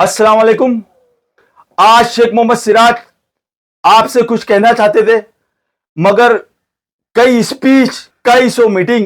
अस्सलाम वालेकुम। आज शेख मोहम्मद सिराज आपसे कुछ कहना चाहते थे, मगर कई स्पीच, कई सौ मीटिंग,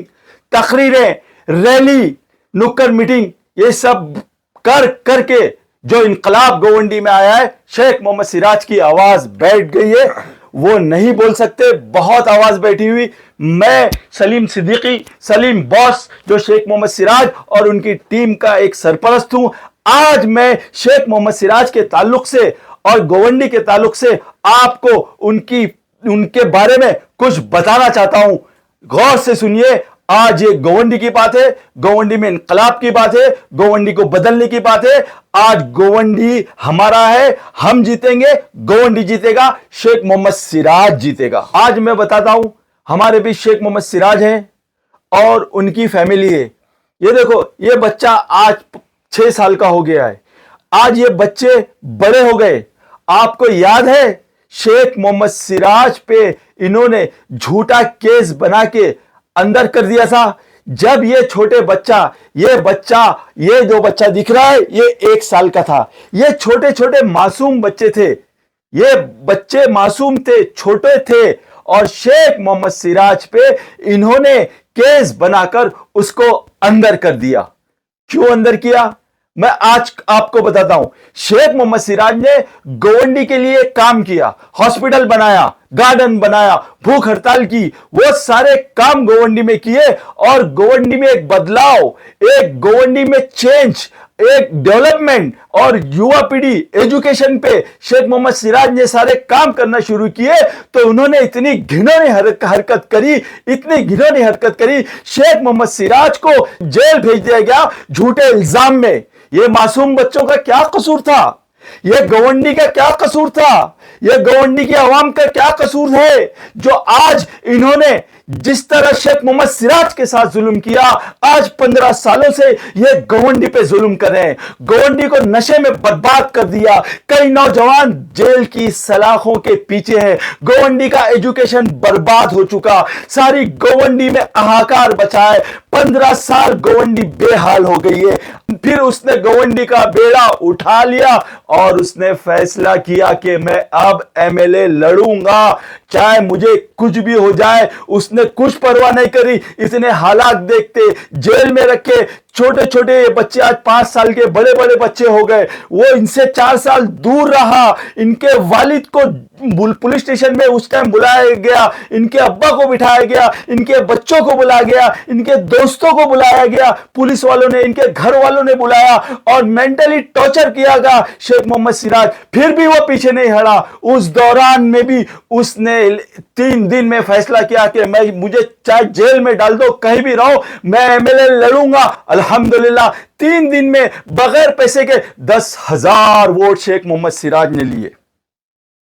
तकरीरें, रैली, नुक्कड़ मीटिंग, ये सब कर करके जो इनकलाब गोवंडी में आया है, शेख मोहम्मद सिराज की आवाज बैठ गई है। वो नहीं बोल सकते, बहुत आवाज बैठी हुई। मैं सलीम सिद्दीकी, सलीम बॉस, जो शेख मोहम्मद सिराज और उनकी टीम का एक सरपरस्त हूं, आज मैं शेख मोहम्मद सिराज के ताल्लुक से और गोवंडी के ताल्लुक से आपको उनके बारे में कुछ बताना चाहता हूं। गौर से सुनिए। आज ये गोवंडी की बात है, गोवंडी में इनकलाब की बात है, गोवंडी को बदलने की बात है। आज गोवंडी हमारा है, हम जीतेंगे, गोवंडी जीतेगा, शेख मोहम्मद सिराज जीतेगा। आज मैं बताता हूं, हमारे बीच शेख मोहम्मद सिराज हैं और उनकी फैमिली है। ये देखो, ये बच्चा आज 6 साल का हो गया है। आज ये बच्चे बड़े हो गए। आपको याद है, शेख मोहम्मद सिराज पे इन्होंने झूठा केस बना के अंदर कर दिया था। जब ये छोटे बच्चा, ये जो बच्चा दिख रहा है, ये 1 साल का था। ये छोटे छोटे मासूम बच्चे थे, ये बच्चे मासूम थे, छोटे थे, और शेख मोहम्मद सिराज पे इन्होंने केस बनाकर उसको अंदर कर दिया। क्यों अंदर किया, मैं आज आपको बताता हूं। शेख मोहम्मद सिराज ने गोवंडी के लिए काम किया, हॉस्पिटल बनाया, गार्डन बनाया, भूख हड़ताल की, वो सारे काम गोवंडी में किए और गोवंडी में एक बदलाव, एक गोवंडी में चेंज, एक डेवलपमेंट और युवा पीढ़ी एजुकेशन पे शेख मोहम्मद सिराज ने सारे काम करना शुरू किए। तो उन्होंने इतनी घिनौनी हरकत करी, इतनी घिनौनी हरकत करी, शेख मोहम्मद सिराज को जेल भेज दिया गया झूठे इल्जाम में। ये मासूम बच्चों का क्या कसूर था? ये गोवंडी का क्या कसूर था? ये गोवंडी की आवाम का क्या कसूर है जो आज इन्होंने जिस तरह शेख मोहम्मद सिराज के साथ जुल्म किया, आज 15 सालों से ये गोवंडी पे जुल्म कर रहे हैं, गोवंडी को नशे में बर्बाद कर दिया। कई नौजवान जेल की सलाखों के पीछे हैं, गोवंडी का एजुकेशन बर्बाद हो चुका, सारी गोवंडी में हाहाकार बचा है। 15 साल गोवंडी बेहाल हो गई है। फिर उसने गोवंडी का बेड़ा उठा लिया और उसने फैसला किया कि मैं अब एमएलए लड़ूंगा, चाहे मुझे कुछ भी हो जाए। उसने कुछ परवाह नहीं करी। इतने हालात देखते जेल में रखे छोटे छोटे बच्चे आज 5 साल के बड़े बड़े बच्चे हो गए। वो इनसे 4 साल दूर रहा। इनके वालिद को पुलिस स्टेशन में उस टाइम बुलाया गया, इनके अब्बा को बिठाया गया, इनके बच्चों को बुलाया गया, इनके दोस्तों को बुलाया गया, पुलिस वालों ने, इनके घर वालों ने बुलाया और मेंटली टॉर्चर किया गया शेख मोहम्मद सिराज। फिर भी वो पीछे नहीं हटा। उस दौरान में भी उसने 3 दिन में फैसला किया कि मुझे चाहे जेल में डाल दो, कहीं भी रहो, मैं एमएलए लड़ूंगा। अल्हम्दुलिल्लाह 3 दिन में बगैर पैसे के 10,000 वोट शेख मोहम्मद सिराज ने लिए।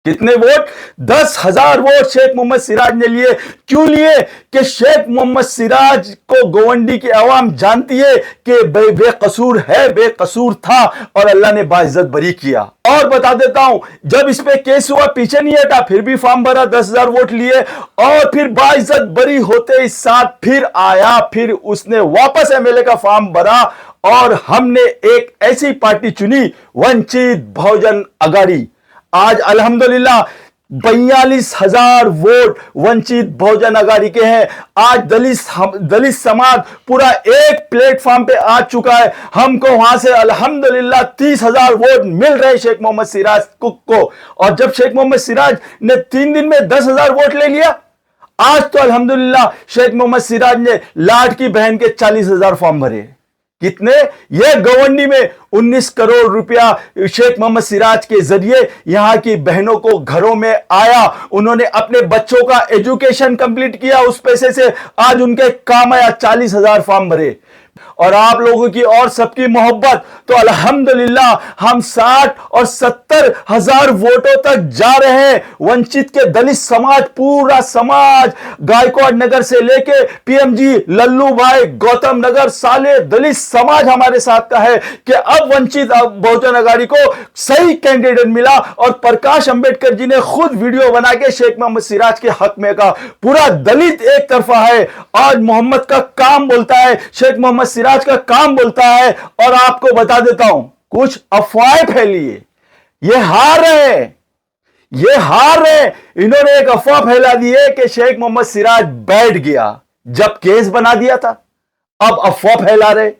कितने वोट? 10,000 वोट शेख मोहम्मद सिराज ने लिए। क्यों लिए? कि शेख मोहम्मद सिराज को गोवंडी की आवाम जानती है कि बेकसूर है, बेकसूर था और अल्लाह ने बाइज्जत बरी किया। और बता देता हूं, जब इस पे केस हुआ पीछे नहीं हटा, फिर भी फॉर्म भरा, 10,000 वोट लिए और फिर बाइज्जत बरी होते इस साथ फिर आया, फिर उसने वापस एमएलए का फॉर्म भरा और हमने एक ऐसी पार्टी चुनी, वंचित बहुजन अघाड़ी। आज अल्हम्दुलिल्लाह 42,000 वोट वंचित बहुजन अघाड़ी के हैं। आज दलित समाज पूरा एक प्लेटफॉर्म पे आ चुका है। हमको वहां से अल्हम्दुलिल्लाह 30,000 वोट मिल रहे शेख मोहम्मद सिराज को। और जब शेख मोहम्मद सिराज ने 3 दिन में 10,000 वोट ले लिया, आज तो अल्हम्दुलिल्लाह शेख मोहम्मद सिराज ने लाड की बहन के 40,000 फॉर्म भरे। कितने? ये गोवंडी में 19 करोड़ रुपया शेख मोहम्मद सिराज के जरिए यहां की बहनों को घरों में आया। उन्होंने अपने बच्चों का एजुकेशन कंप्लीट किया उस पैसे से। आज उनके काम आया, 40,000 फॉर्म भरे। और आप लोगों की और सबकी मोहब्बत, तो अल्हम्दुलिल्लाह हम 60 और 70,000 वोटों तक जा रहे हैं। वंचित के दलित समाज, पूरा समाज, गायकवाड़ नगर से लेके पीएमजी, लल्लू भाई, गौतम नगर, साले दलित समाज हमारे साथ का है कि अब वंचित बहुजन अघाड़ी को सही कैंडिडेट मिला। और प्रकाश अंबेडकर जी ने खुद वीडियो बना के शेख मोहम्मद सिराज के हक में कहा। पूरा दलित एक तरफा है। आज मोहम्मद का काम बोलता है, शेख मोहम्मद सिराज का काम बोलता है। और आपको बता देता हूं, कुछ अफवाहें फैली है। ये हार रहे हैं, ये हार रहे हैं। इन्होंने एक अफवाह फैला दी है कि शेख मोहम्मद सिराज बैठ गया जब केस बना दिया था, अब अफवाह फैला रहे।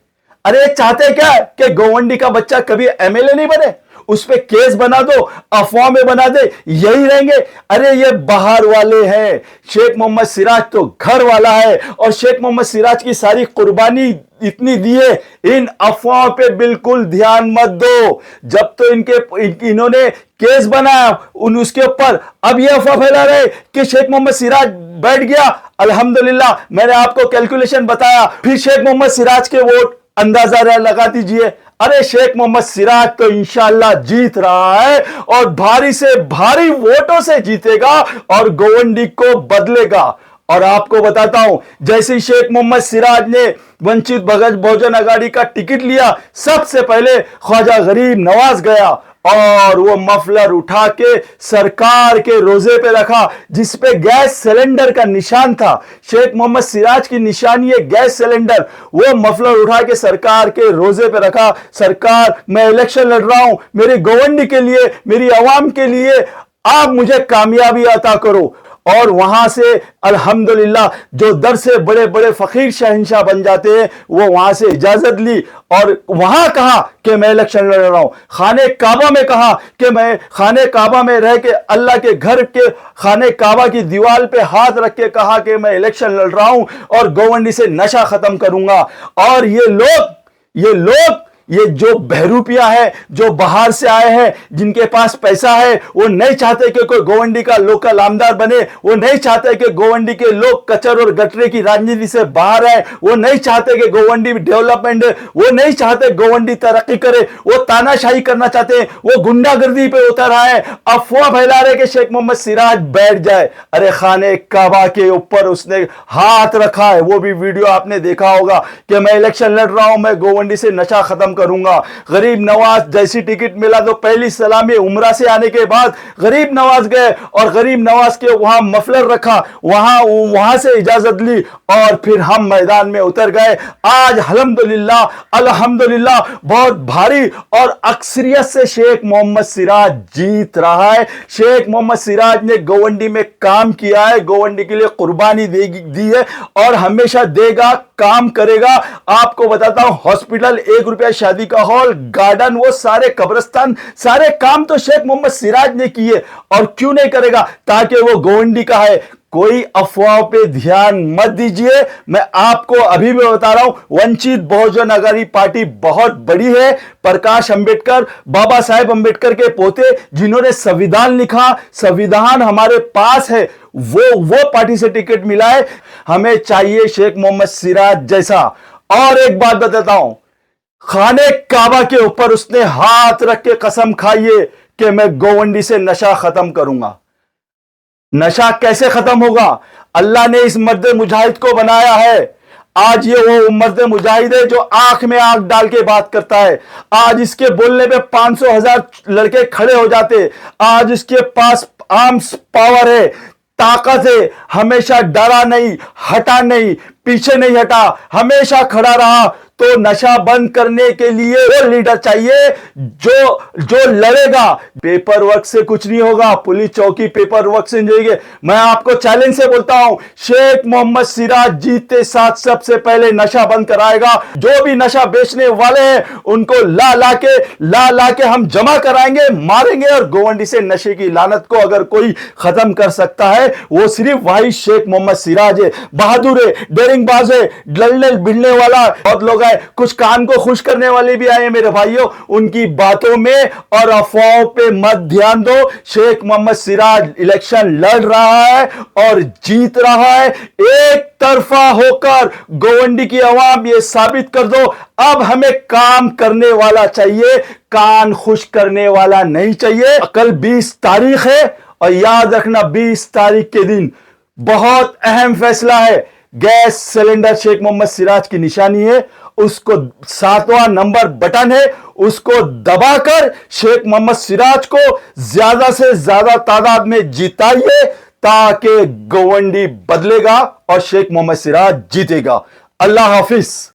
अरे चाहते क्या कि गोवंडी का बच्चा कभी एमएलए नहीं बने, उस पे केस बना दो, अफवाह में बना दे, यही रहेंगे। अरे ये बाहर वाले हैं, शेख मोहम्मद सिराज तो घर वाला है, और शेख मोहम्मद सिराज की सारी कुर्बानी इतनी दी है। इन अफवाहों पे बिल्कुल ध्यान मत दो। जब तो इन्होंने केस बनाया उसके ऊपर, अब ये अफवाह फैला रहे कि शेख मोहम्मद सिराज बैठ गया। अल्हम्दुलिल्लाह, मैंने आपको कैलकुलेशन बताया, फिर शेख मोहम्मद सिराज के वोट अंदाजा लगा दीजिए। अरे शेख मोहम्मद सिराज तो इंशाअल्लाह जीत रहा है, और भारी से भारी वोटों से जीतेगा और गोवंडी को बदलेगा। और आपको बताता हूं, जैसे शेख मोहम्मद सिराज ने वंचित बहुजन आघाड़ी का टिकट लिया, सबसे पहले ख्वाजा गरीब नवाज गया और वो मफलर उठा के सरकार के रोजे पे रखा, जिसपे गैस सिलेंडर का निशान था। शेख मोहम्मद सिराज की निशानी है गैस सिलेंडर। वो मफलर उठा के सरकार के रोजे पे रखा, सरकार मैं इलेक्शन लड़ रहा हूं, मेरी गोवंडी के लिए, मेरी आवाम के लिए आप मुझे कामयाबी अता करो। और वहां से अल्हम्दुलिल्लाह जो दर से बड़े बड़े फकीर शहंशाह बन जाते हैं, वो वहां से इजाजत ली और वहां कहा कि मैं इलेक्शन लड़ रहा हूं। खाने काबा में कहा कि मैं खाने काबा में रह के अल्लाह के घर के खाने काबा की दीवार पे हाथ रख के कहा कि मैं इलेक्शन लड़ रहा हूं और गोवंडी से नशा खत्म करूंगा। और ये जो बहरूपिया है, जो बाहर से आए हैं, जिनके पास पैसा है, वो नहीं चाहते कि कोई गोवंडी का लोकल आमदार बने, वो नहीं चाहते कि गोवंडी के लोग कचर और गटरे की राजनीति से बाहर आए, वो नहीं चाहते कि गोवंडी डेवलपमेंट, वो नहीं चाहते गोवंडी तरक्की करे, वो तानाशाही करना चाहते हैं, वो गुंडागर्दी पे उतर आए, अफवाह फैला रहे कि शेख मोहम्मद सिराज बैठ जाए। अरे खाने काबा के ऊपर उसने हाथ रखा है, वो भी वीडियो आपने देखा होगा कि मैं इलेक्शन लड़ रहा हूं, मैं गोवंडी से नशा खत्म करूंगा। गरीब नवाज जैसी टिकट मिला तो पहली सलामी उमरा से आने के बाद गरीब नवाज गए और गरीब नवाज के वहां मफलर रखा, वहां से इजाजत ली और फिर हम मैदान में उतर गए। आज अल्हम्दुलिल्लाह बहुत भारी और अक्सरियत से शेख मोहम्मद सिराज जीत रहा है। शेख मोहम्मद सिराज ने गोवंडी में काम किया है, गोवंडी के लिए कुर्बानी दी है और हमेशा देगा, काम करेगा। आपको बताता हूं, हॉस्पिटल, 1 रुपया शादी का हॉल, गार्डन, वो सारे कब्रिस्तान, सारे काम तो शेख मोहम्मद सिराज ने किए, और क्यों नहीं करेगा, ताकि वो गोवंडी का है। कोई अफवाह पे ध्यान मत दीजिए। मैं आपको अभी भी बता रहा हूं, वंचित बहुजन आघाड़ी पार्टी बहुत बड़ी है। प्रकाश अंबेडकर, बाबा साहेब अंबेडकर के पोते, जिन्होंने संविधान लिखा, संविधान हमारे पास है, वो पार्टी से टिकट मिला है। हमें चाहिए शेख मोहम्मद सिराज जैसा। और एक बात बताता हूं, खाने काबा के ऊपर उसने हाथ रख के कसम खाई है कि मैं गोवंडी से नशा खत्म करूंगा। नशा कैसे खत्म होगा? अल्लाह ने इस मर्द मुजाहिद को बनाया है। आज ये वो मर्द मुजाहिद है जो आंख में आंख डाल के बात करता है। आज इसके बोलने पे 500,000 लड़के खड़े हो जाते। आज इसके पास आर्म्स पावर है, ताकत है, हमेशा डरा नहीं, हटा नहीं, पीछे नहीं हटा, हमेशा खड़ा रहा। तो नशा बंद करने के लिए वो लीडर चाहिए जो लड़ेगा। पेपर वर्क से कुछ नहीं होगा, पुलिस चौकी पेपर वर्क से नहीं जाएगी। मैं आपको चैलेंज से बोलता हूं, शेख मोहम्मद सिराज जीतते साथ सबसे पहले नशा बंद कराएगा। जो भी नशा बेचने वाले हैं उनको ला के हम जमा कराएंगे, मारेंगे, और गोवंडी से नशे की लानत को अगर कोई खत्म कर सकता है वो सिर्फ वही शेख मोहम्मद सिराज है। बहादुर है, डेरिंगबाज है, लड़ने भिड़ने वाला। बहुत लोग कुछ कान को खुश करने वाले भी आए मेरे भाइयों, उनकी बातों में और अफवाहों पे मत ध्यान दो। शेख मोहम्मद सिराज इलेक्शन लड़ रहा है और जीत रहा है। एक तरफा होकर गोवंडी की आवाम ये साबित कर दो, अब हमें काम करने वाला चाहिए, कान खुश करने वाला नहीं चाहिए। कल 20 तारीख है और याद रखना 20 तारीख के दिन बहुत अहम फैसला है। गैस सिलेंडर शेख मोहम्मद सिराज की निशानी है, उसको 7वां नंबर बटन है, उसको दबाकर शेख मोहम्मद सिराज को ज्यादा से ज्यादा तादाद में जिताइए, ताकि गोवंडी बदलेगा और शेख मोहम्मद सिराज जीतेगा। अल्लाह हाफिज।